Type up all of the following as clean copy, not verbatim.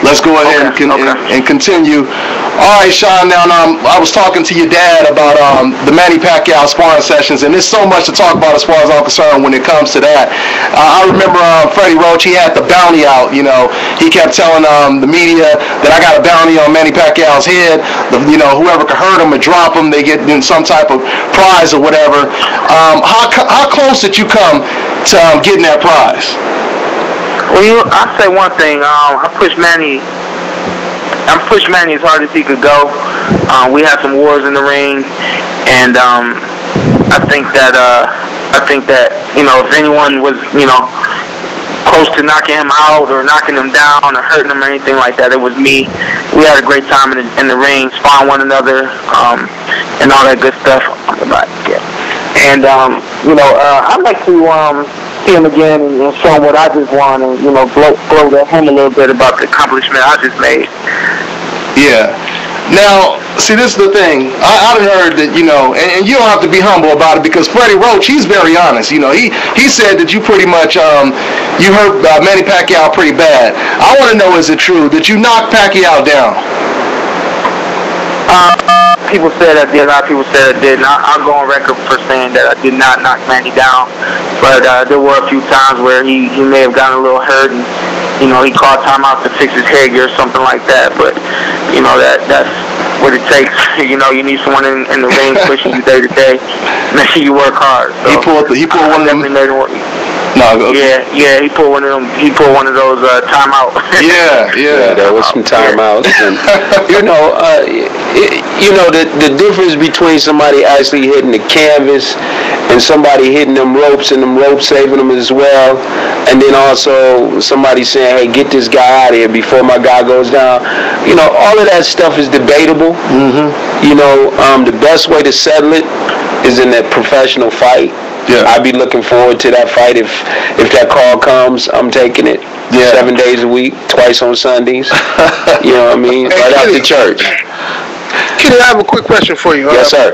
let's go ahead and continue. All right, Shawn. Now, I was talking to your dad about the Manny Pacquiao sparring sessions, and there's so much to talk about as far as I'm concerned when it comes to that. I remember Freddie Roach. He had the bounty out. You know, he kept telling the media that I got a bounty on Manny Pacquiao's head. Whoever could hurt him or drop him, they get some type of prize or whatever. How close did you come to getting that prize? Well, I'll say one thing. I pushed Manny as hard as he could go. We had some wars in the ring, and I think that if anyone was close to knocking him out or knocking him down or hurting him or anything like that, it was me. We had a great time in the ring, sparring one another, and all that good stuff. And I'd like to see him again and show him what I just won, and blow him a little bit about the accomplishment I just made. Yeah. Now, see, this is the thing. I done heard that, and you don't have to be humble about it, because Freddie Roach, he's very honest. He said that you pretty much, you hurt Manny Pacquiao pretty bad. I want to know, is it true that you knocked Pacquiao down? People said I did. A lot of people said I did. And I'll go on record for saying that I did not knock Manny down. But there were a few times where he may have gotten a little hurt, and he called timeout to fix his headgear or something like that. But that's what it takes. You need someone in the ring pushing you day to day, making you work hard. So he pulled one of them. No, okay. Yeah, he pulled one of them. He pulled one of those timeouts. Yeah, there was some timeouts. And, the difference between somebody actually hitting the canvas and somebody hitting them ropes and them ropes saving them as well, and then also somebody saying, hey, get this guy out of here before my guy goes down. All of that stuff is debatable. Mm-hmm. The best way to settle it is in that professional fight. Yeah. I'd be looking forward to that fight. If that call comes, I'm taking it. Yeah. 7 days a week, twice on Sundays. You know what I mean? Right after church. Kenny, I have a quick question for you. Yes, sir.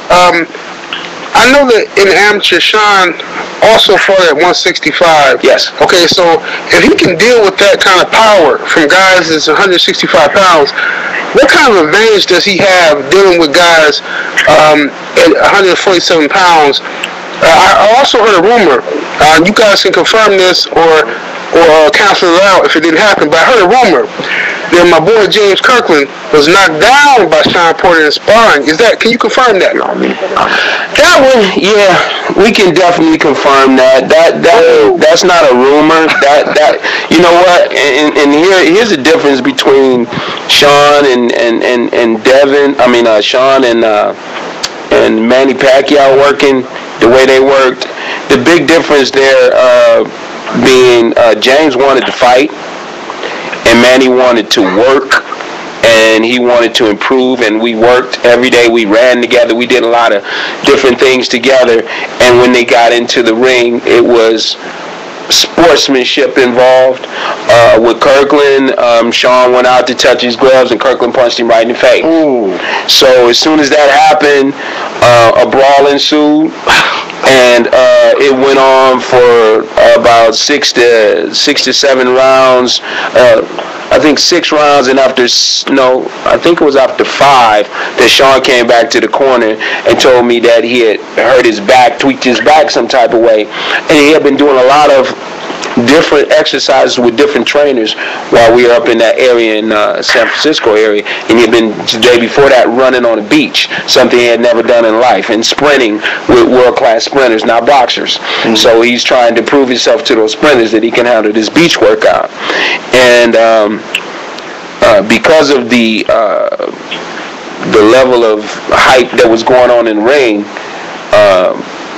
I know that in amateur, Shawn also fought at 165. Yes. Okay, so if he can deal with that kind of power from guys that's 165 pounds, what kind of advantage does he have dealing with guys at 147 pounds? I also heard a rumor. You guys can confirm this or cancel it out if it didn't happen, but I heard a rumor that my boy James Kirkland was knocked down by Shawn Porter in sparring. Can you confirm that? That one, yeah, we can definitely confirm that. That's not a rumor. That you know what? And here's the difference between Shawn and Devon. Shawn and Manny Pacquiao working the way they worked. The big difference there being James wanted to fight, and Manny wanted to work, and he wanted to improve, and we worked every day. We ran together. We did a lot of different things together, and when they got into the ring, it was sportsmanship involved. With Kirkland, Shawn went out to touch his gloves, and Kirkland punched him right in the face. Ooh. So as soon as that happened, a brawl ensued, and it went on for about 6 to 7 rounds. I think 6 rounds, and I think it was after 5 that Shawn came back to the corner and told me that he had hurt his back, tweaked his back some type of way, and he had been doing a lot of different exercises with different trainers while we were up in that area in San Francisco area, and he had been the day before that running on the beach, something he had never done in life, and sprinting with world-class sprinters, not boxers. Mm-hmm. So he's trying to prove himself to those sprinters that he can handle this beach workout. And because of the level of hype that was going on in the ring,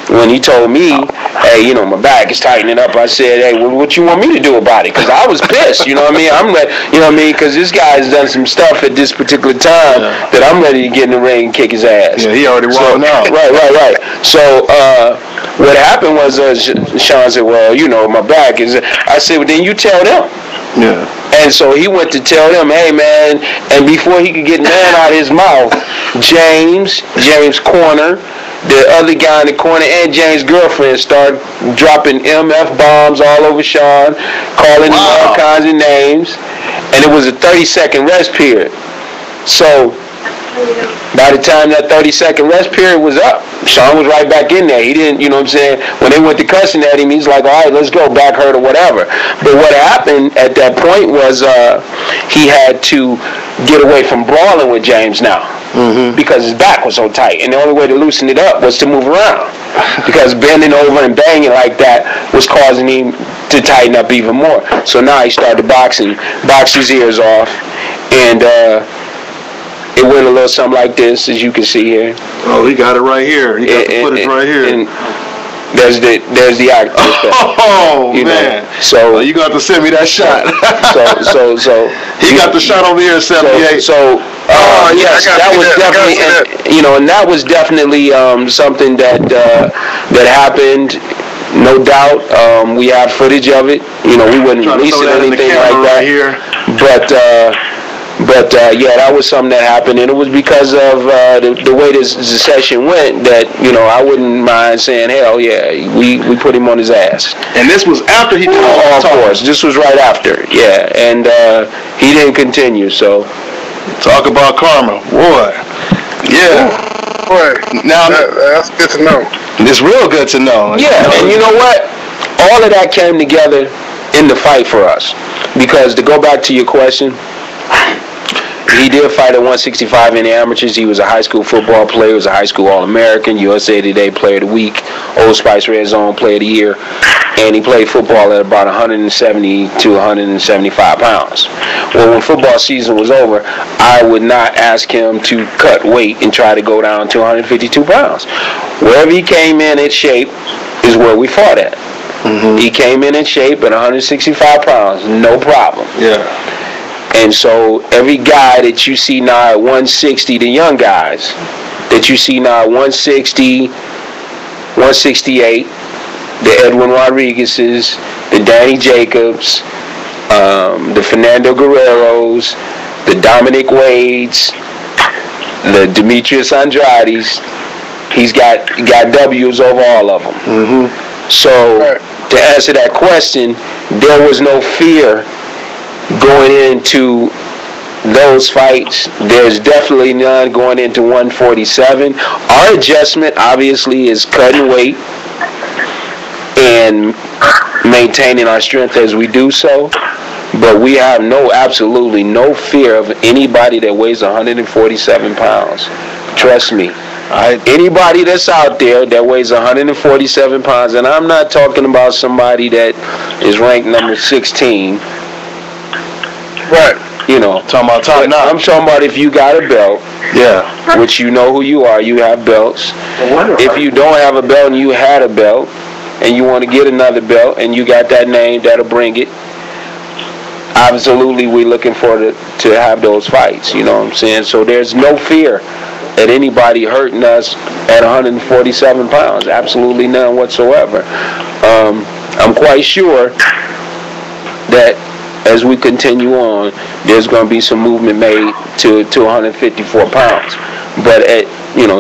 when he told me, hey, my back is tightening up, I said, hey, what you want me to do about it? Because I was pissed, you know what I mean? I'm ready, you know what I mean? Because this guy has done some stuff at this particular time that I'm ready to get in the ring and kick his ass. Yeah, he already won out. Right. So what happened was Shawn said, well, my back is... I said, well, then you tell them. Yeah. And so he went to tell them, hey, man, and before he could get man out of his mouth, James Corner, the other guy in the corner, and James' girlfriend started dropping MF bombs all over Shawn, calling him all kinds of names. and it was a 30-second rest period. So by the time that 30-second rest period was up, Shawn was right back in there. He didn't, you know what I'm saying? When they went to cussing at him, he's like, all right, let's go, back hurt or whatever. But what happened at that point was he had to get away from brawling with James now because his back was so tight. And the only way to loosen it up was to move around because bending over and banging like that was causing him to tighten up even more. So now he started boxing, boxed his ears off, and it went a little something like this, as you can see here. Oh, he got it right here. He got the footage right here. And there's the actor. Oh, man. So you got to send me that shot. so he got the shot over here at 78. Yes, that was definitely, and that was definitely something that happened. No doubt, we have footage of it. We wouldn't release it or anything like that. Right here. But that was something that happened, and it was because of the way the session went that I wouldn't mind saying, hell yeah, we put him on his ass. And this was after he did all of course, this was right after, and he didn't continue. So talk about karma, boy. Yeah. Boy, now that's good to know. It's real good to know. Yeah, and you know what? All of that came together in the fight for us, because to go back to your question, he did fight at 165 in the amateurs. He was a high school football player. He was a high school All-American, USA Today Player of the Week, Old Spice Red Zone Player of the Year, and he played football at about 170 to 175 pounds. Well, when football season was over, I would not ask him to cut weight and try to go down to 152 pounds. Wherever he came in shape is where we fought at. He came in shape at 165 pounds, no problem. Yeah. And so every guy that you see now at 160, the young guys that you see now at 160, 168, the Edwin Rodriguez's, the Danny Jacobs, the Fernando Guerreros, the Dominic Wades, the Demetrius Andrades, he's got W's over all of them. So to answer that question, there was no fear going into those fights. There's definitely none going into 147. Our adjustment obviously is cutting weight and maintaining our strength as we do so, but we have absolutely no fear of anybody that weighs 147 pounds. Trust me. Anybody that's out there that weighs 147 pounds, and I'm not talking about somebody that is ranked number 16. Right. Talking about top notch. I'm talking about if you got a belt, which you know who you are, you have belts. If you don't have a belt and you had a belt, and you want to get another belt, and you got that name, that'll bring it. Absolutely, we're looking to have those fights. You know what I'm saying? So there's no fear at anybody hurting us at 147 pounds. Absolutely none whatsoever. I'm quite sure that as we continue on, there's going to be some movement made to 154 pounds. But at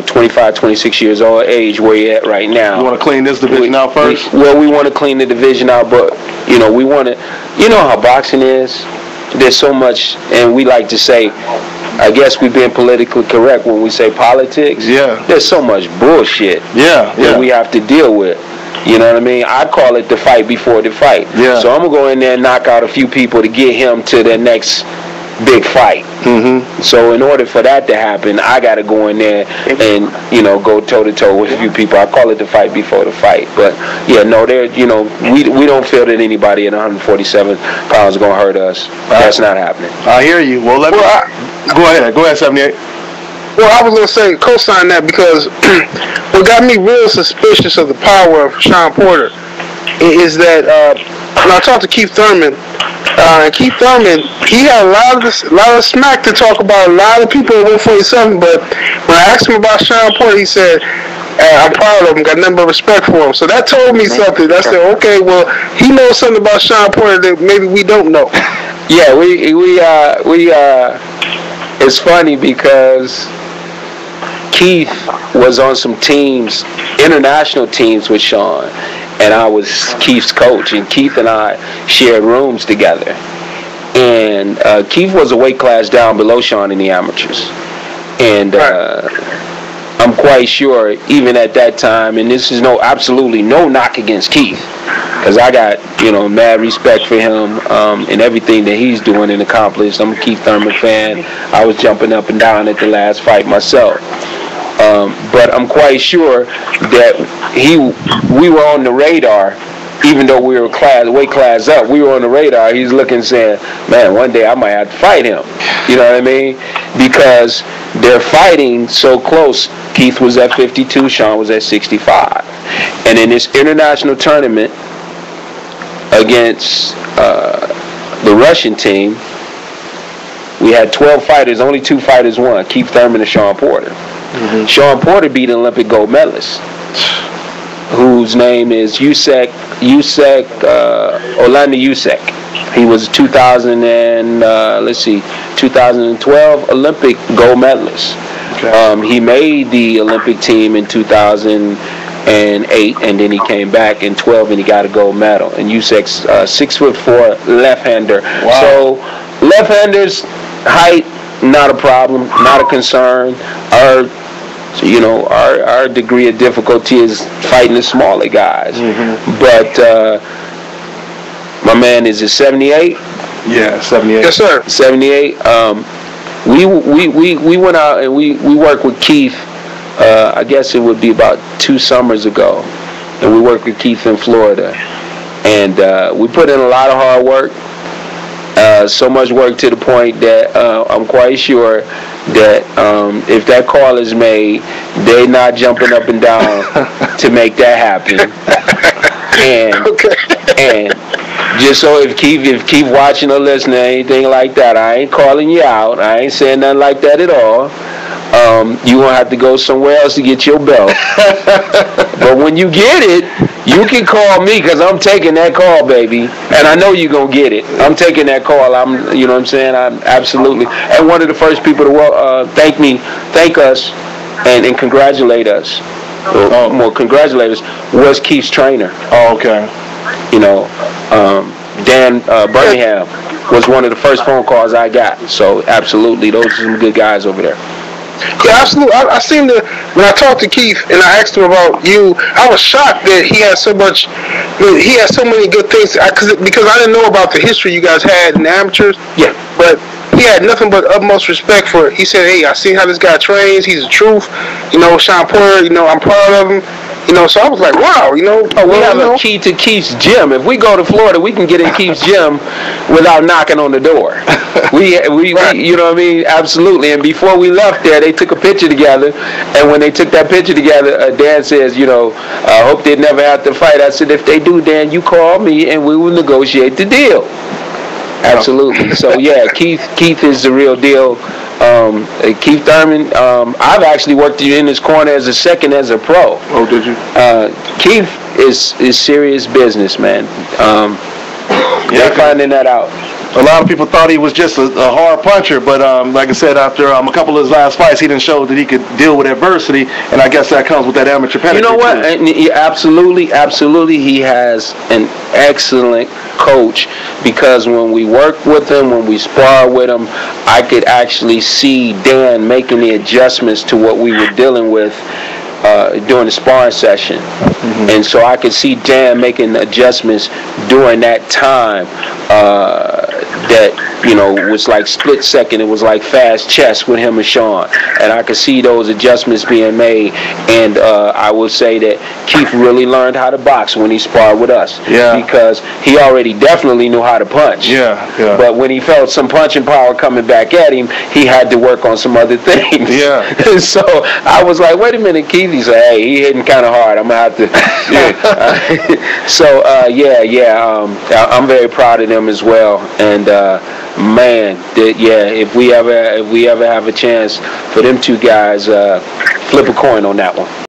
25, 26 years old age, where you're at right now. You want to clean this division out first? We want to clean the division out, but we want to. You know how boxing is. There's so much, and we like to say, I guess we've been politically correct when we say politics. Yeah. There's so much bullshit. That we have to deal with. You know what I mean? I call it the fight before the fight. Yeah. So I'm going to go in there and knock out a few people to get him to the next big fight. So in order for that to happen, I got to go in there and, go toe-to-toe with a few people. I call it the fight before the fight. But, we don't feel that anybody at 147 pounds is going to hurt us. That's not happening. I hear you. Well, go ahead, 78. Well, I was going to say, co-sign that, because what got me real suspicious of the power of Shawn Porter is that when I talked to Keith Thurman, Keith Thurman, he had a lot of smack to talk about a lot of people at 147, but when I asked him about Shawn Porter, he said, I'm proud of him, got nothing but respect for him. So that told me something. I said, okay, well, he knows something about Shawn Porter that maybe we don't know. Yeah, it's funny because Keith was on some teams, international teams with Shawn, and I was Keith's coach, and Keith and I shared rooms together. And Keith was a weight class down below Shawn in the amateurs. And I'm quite sure, even at that time, and this is absolutely no knock against Keith, because I got, mad respect for him and everything that he's doing and accomplished. I'm a Keith Thurman fan. I was jumping up and down at the last fight myself. But I'm quite sure that we were on the radar. Even though we were weight class up, we were on the radar. He's looking, saying, man, one day I might have to fight him. You know what I mean? Because they're fighting so close. Keith was at 52, Shawn was at 65. And in this international tournament against the Russian team, we had 12 fighters, only 2 fighters won, Keith Thurman and Shawn Porter. Mm-hmm. Shawn Porter beat an Olympic gold medalist, whose name is Yusek Orlando Yusek. He was 2012 Olympic gold medalist. Okay. He made the Olympic team in 2008, and then he came back in 12 and he got a gold medal. And Yusek's 6'4" left-hander. Wow. So left-handers, height, not a problem, not a concern. Our degree of difficulty is fighting the smaller guys. Mm-hmm. But my man, is it 78? Yeah, 78. Yes, sir. 78. We went out and we worked with Keith. I guess it would be about 2 summers ago, and we worked with Keith in Florida, and we put in a lot of hard work. So much work to the point that I'm quite sure that if that call is made, they're not jumping up and down to make that happen. And just so if Keith watching or listening, anything like that, I ain't calling you out. I ain't saying nothing like that at all. You won't have to go somewhere else to get your belt. But when you get it, you can call me, because I'm taking that call, baby. And I know you're going to get it. I'm taking that call. You know what I'm saying? I'm absolutely. And one of the first people to thank us and congratulate us, congratulate us, was Keith's trainer. Oh, okay. Dan Birmingham was one of the first phone calls I got. So absolutely, those are some good guys over there. Yeah, absolutely. I seem to, when I talked to Keith and I asked him about you, I was shocked that he had so many good things, because I didn't know about the history you guys had in the amateurs. Yeah. But he had nothing but utmost respect for it. He said, hey, I seen how this guy trains. He's the truth. Shawn Porter, I'm proud of him. So I was like, wow, we have a key to Keith's gym. If we go to Florida, we can get in Keith's gym without knocking on the door. We you know what I mean? Absolutely. And before we left there, they took a picture together. And when they took that picture together, Dan says, I hope they never have to fight. I said, if they do, Dan, you call me and we will negotiate the deal. Absolutely. So yeah, Keith is the real deal. Keith Thurman, I've actually worked in his corner as a second as a pro. Oh, did you? Keith is serious business, man. They're finding that out. A lot of people thought he was just a hard puncher, but like I said, after a couple of his last fights, he didn't show that he could deal with adversity, and I guess that comes with that amateur pedigree. You know what? Absolutely, he has an excellent coach, because when we work with him, when we spar with him, I could actually see Dan making the adjustments to what we were dealing with during the sparring session. Mm-hmm. And so I could see Dan making adjustments during that time that was like split second. It was like fast chess with him and Shawn, and I could see those adjustments being made. And I would say that Keith really learned how to box when he sparred with us. Yeah. Because he already definitely knew how to punch. Yeah. But when he felt some punching power coming back at him, he had to work on some other things. Yeah. And so I was like, wait a minute, Keith. He said, hey, he hitting kind of hard. I'm gonna have to. So I'm very proud of them as well. And man, if we ever have a chance for them two guys, flip a coin on that one.